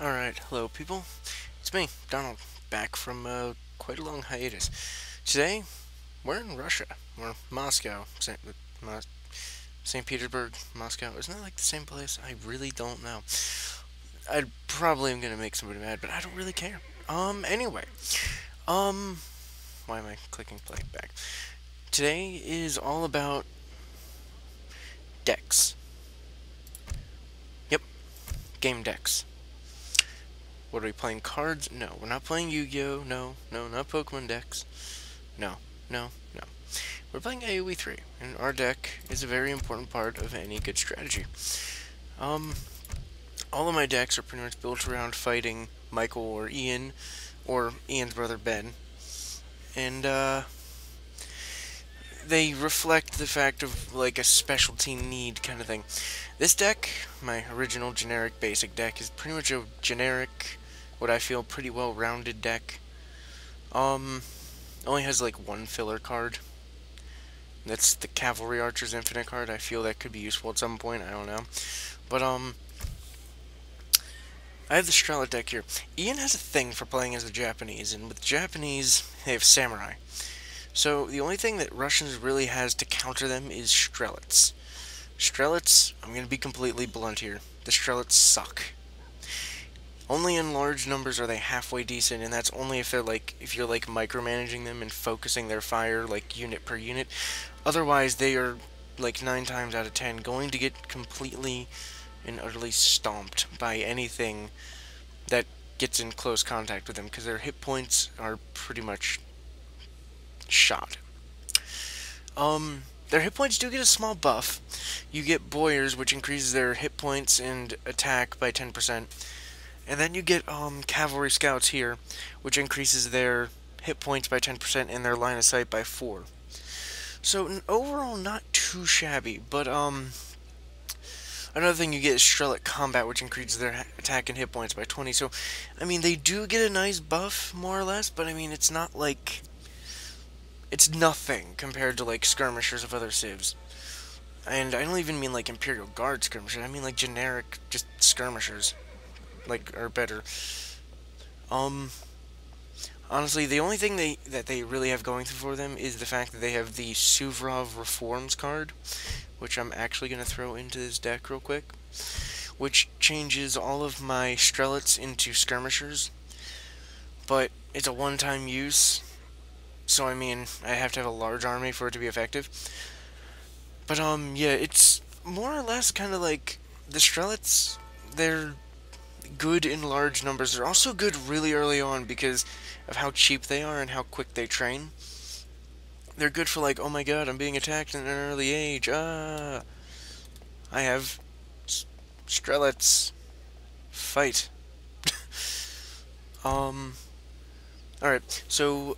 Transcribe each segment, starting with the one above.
Alright, hello people. It's me, Donald, back from quite a long hiatus. Today, we're in Russia, or Moscow, St. Petersburg, Moscow. Isn't that like the same place? I really don't know. I probably am gonna make somebody mad, but I don't really care. Anyway, um, why am I clicking play back? Today is all about decks. Yep, game decks. What are we playing? Cards? No, we're not playing Yu-Gi-Oh! No, no, not Pokemon decks. No, no, no. We're playing AoE 3, and our deck is a very important part of any good strategy. Um, all of my decks are pretty much built around fighting Michael or Ian's brother Ben, and they reflect the fact of like a specialty need kind of thing. This deck, my original generic basic deck, is pretty much a generic, what I feel pretty well-rounded deck. Only has like one filler card. That's the Cavalry Archer's Infinite card. I feel that could be useful at some point, I don't know. But I have the Strela deck here. Ian has a thing for playing as the Japanese, and with the Japanese, they have Samurai. So the only thing that Russians really has to counter them is Strelets. Strelets, I'm going to be completely blunt here, the Strelets suck. Only in large numbers are they halfway decent, and that's only if you're like micromanaging them and focusing their fire like unit per unit. Otherwise, they are like 9 times out of 10 going to get completely and utterly stomped by anything that gets in close contact with them, because their hit points are pretty much shot. Their hit points do get a small buff. You get Boyers, which increases their hit points and attack by 10%. And then you get Cavalry Scouts here, which increases their hit points by 10% and their line of sight by 4. So overall, not too shabby. But another thing you get is Strelic Combat, which increases their attack and hit points by 20. So, I mean, they do get a nice buff, more or less, but I mean, it's not like... It's nothing compared to, like, skirmishers of other civs. And I don't even mean, like, Imperial Guard skirmishers. I mean, like, generic, just skirmishers. Like, are better. Honestly, the only thing that they really have going for them is the fact that they have the Suvorov Reforms card, which I'm actually going to throw into this deck real quick, which changes all of my Strelets into skirmishers, but it's a one-time use, so I mean, I have to have a large army for it to be effective. But, yeah, it's more or less kind of like the Strelets, they're good in large numbers. They're also good really early on because of how cheap they are and how quick they train. They're good for like, oh my god, I'm being attacked at an early age. I have Strelets. Fight. Alright, so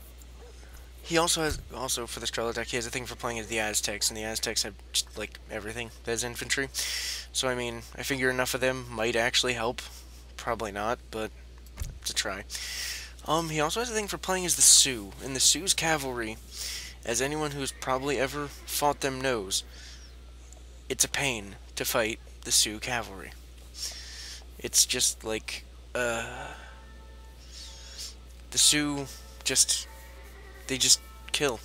he also has, for the Strela deck, he has a thing for playing as the Aztecs, and the Aztecs have just, like, everything as infantry. So, I mean, I figure enough of them might actually help. Probably not, but it's a try. He also has a thing for playing as the Sioux, and the Sioux's cavalry, as anyone who's probably ever fought them knows, it's a pain to fight the Sioux cavalry. It's just like, the Sioux they just kill.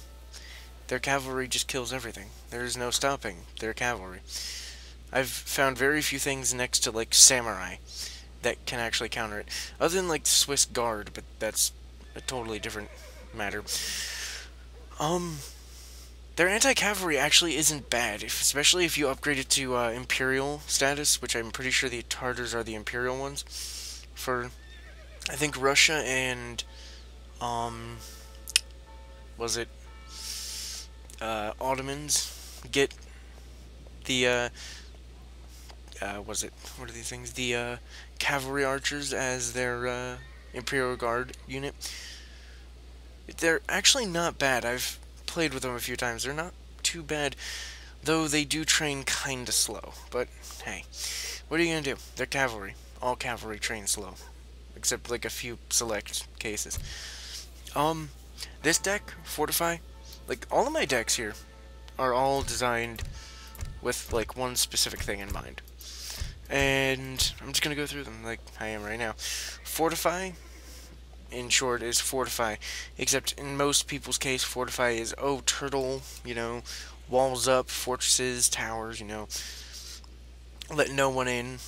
Their cavalry just kills everything. There's no stopping their cavalry. I've found very few things next to, like, samurai that can actually counter it. Other than, like, Swiss Guard, but that's a totally different matter. Their anti-cavalry actually isn't bad, especially if you upgrade it to Imperial status, which I'm pretty sure the Tartars are the Imperial ones. For, I think, Russia and, was it, Ottomans get the, what are these things? The, Cavalry Archers as their, Imperial Guard unit. They're actually not bad. I've played with them a few times. They're not too bad, though they do train kinda slow. But, hey, what are you gonna do? They're cavalry. All cavalry train slow. Except, like, a few select cases. This deck, Fortify, like, all of my decks here are all designed with, like, one specific thing in mind. And I'm just going to go through them like I am right now. Fortify, in short, is fortify. Except in most people's case, fortify is, oh, turtle, walls up, fortresses, towers, let no one in,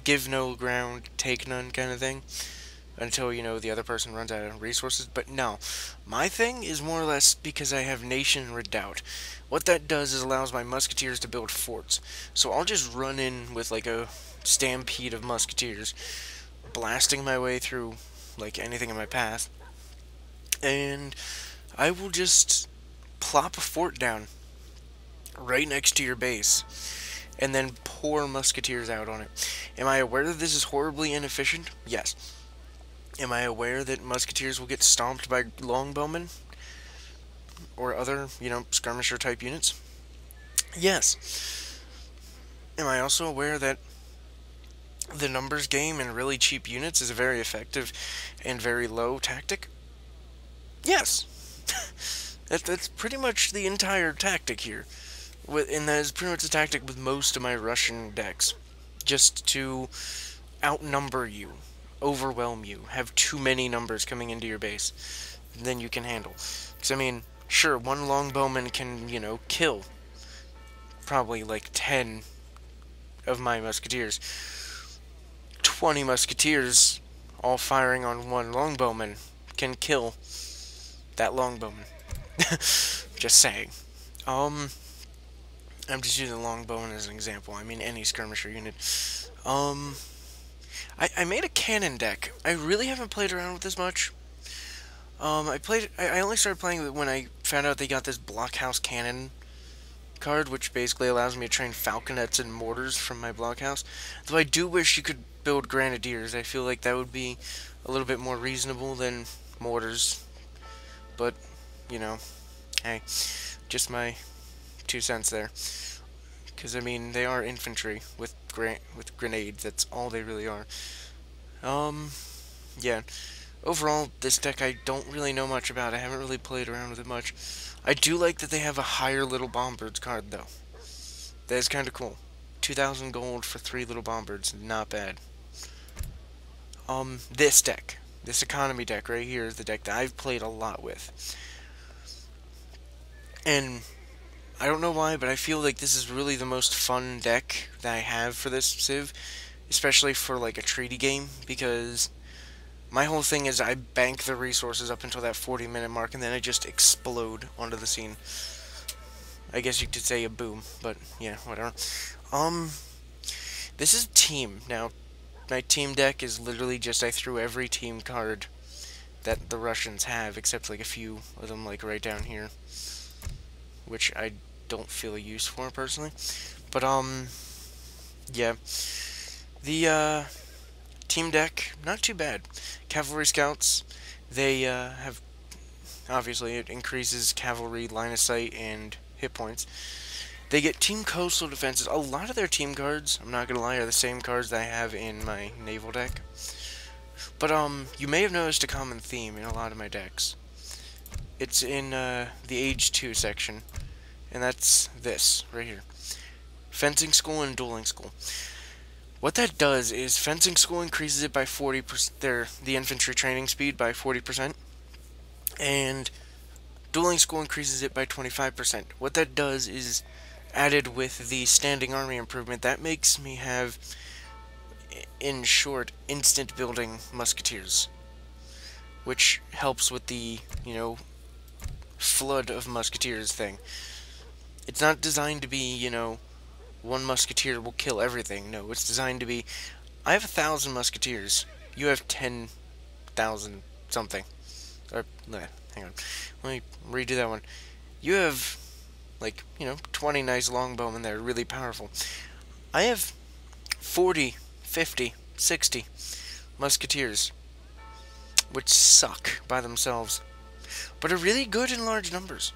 give no ground, take none kind of thing. Until, the other person runs out of resources. But no, my thing is more or less because I have Nation Redoubt. What that does is allows my musketeers to build forts. So I'll just run in with like a stampede of musketeers, blasting my way through like anything in my path, and I will just plop a fort down right next to your base, and then pour musketeers out on it. Am I aware that this is horribly inefficient? Yes. Am I aware that musketeers will get stomped by longbowmen or other, skirmisher type units? Yes. Am I also aware that the numbers game and really cheap units is a very effective and very low tactic? Yes. That's pretty much the entire tactic here. And that is pretty much the tactic with most of my Russian decks. Just to outnumber you, overwhelm you, have too many numbers coming into your base than you can handle. Because, I mean, sure, one longbowman can, kill probably like 10 of my musketeers. 20 musketeers all firing on one longbowman can kill that longbowman. Just saying. I'm just using longbowman as an example. I mean any skirmisher unit. I made a cannon deck. I really haven't played around with this much. I only started playing with it when I found out they got this blockhouse cannon card, which basically allows me to train falconets and mortars from my blockhouse. Though I do wish you could build grenadiers. I feel like that would be a little bit more reasonable than mortars. But, hey, just my 2 cents there. Because, I mean, they are infantry with grenades. That's all they really are. Yeah. Overall, this deck I don't really know much about. I haven't really played around with it much. I do like that they have a higher Little Bombards card, though. That is kind of cool. 2,000 gold for 3 Little Bombards. Not bad. This deck. This economy deck right here is the deck that I've played a lot with. And I don't know why, but I feel like this is really the most fun deck that I have for this Civ. Especially for, like, a treaty game, because my whole thing is I bank the resources up until that 40-minute mark, and then I just explode onto the scene. I guess you could say a boom, but yeah, whatever. This is team. Now, my team deck is literally just I threw every team card that the Russians have, except like a few of them, like right down here, which I don't feel a use for personally. But yeah, the team deck, not too bad. Cavalry scouts, they have, obviously it increases cavalry line of sight and hit points. They get team coastal defenses. A lot of their team cards, I'm not gonna lie, are the same cards that I have in my naval deck. But you may have noticed a common theme in a lot of my decks. It's in the Age 2 section, and that's this right here: Fencing School and Dueling School. What that does is Fencing School increases it by 40%, the infantry training speed by 40%, and Dueling School increases it by 25%. What that does is, added with the Standing Army improvement, that makes me have, in short, instant building musketeers, which helps with the, flood of musketeers thing. It's not designed to be, one musketeer will kill everything. No, it's designed to be, I have 1,000 musketeers. You have 10,000 something. Or, hang on. Let me redo that one. You have, 20 nice longbowmen that are really powerful. I have 40, 50, 60 musketeers, which suck by themselves, but are really good in large numbers.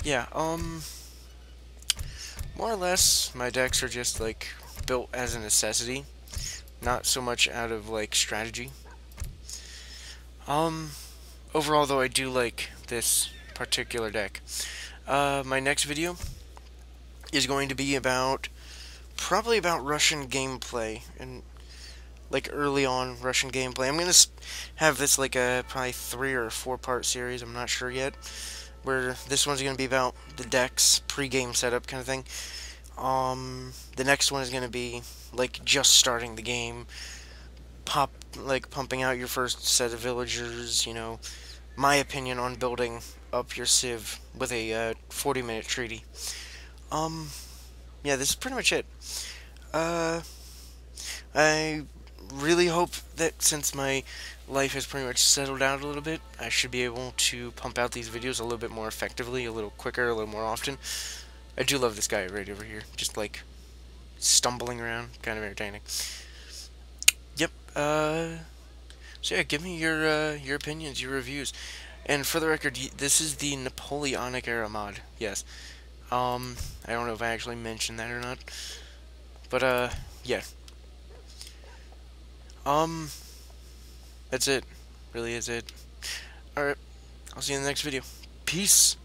Yeah, more or less, my decks are just, built as a necessity, not so much out of, strategy. Overall, though, I do like this particular deck. My next video is going to be about probably about Russian gameplay and like early on Russian gameplay. I'm gonna have this like a probably 3 or 4 part series. I'm not sure yet. Where this one's gonna be about the decks, pre-game setup kind of thing. The next one is gonna be like just starting the game, pumping out your first set of villagers. My opinion on building up your civ with a 40-minute treaty. Um, yeah, this is pretty much it. Uh, I really hope that since my life has pretty much settled out a little bit, I should be able to pump out these videos a little bit more effectively, a little quicker, a little more often. I do love this guy right over here, just like stumbling around, kind of entertaining. Yep. So yeah, give me your opinions, your reviews, and for the record, this is the Napoleonic era mod. Yes. I don't know if I actually mentioned that or not, but yeah. Um, that's it. Really is it. Alright, I'll see you in the next video. Peace!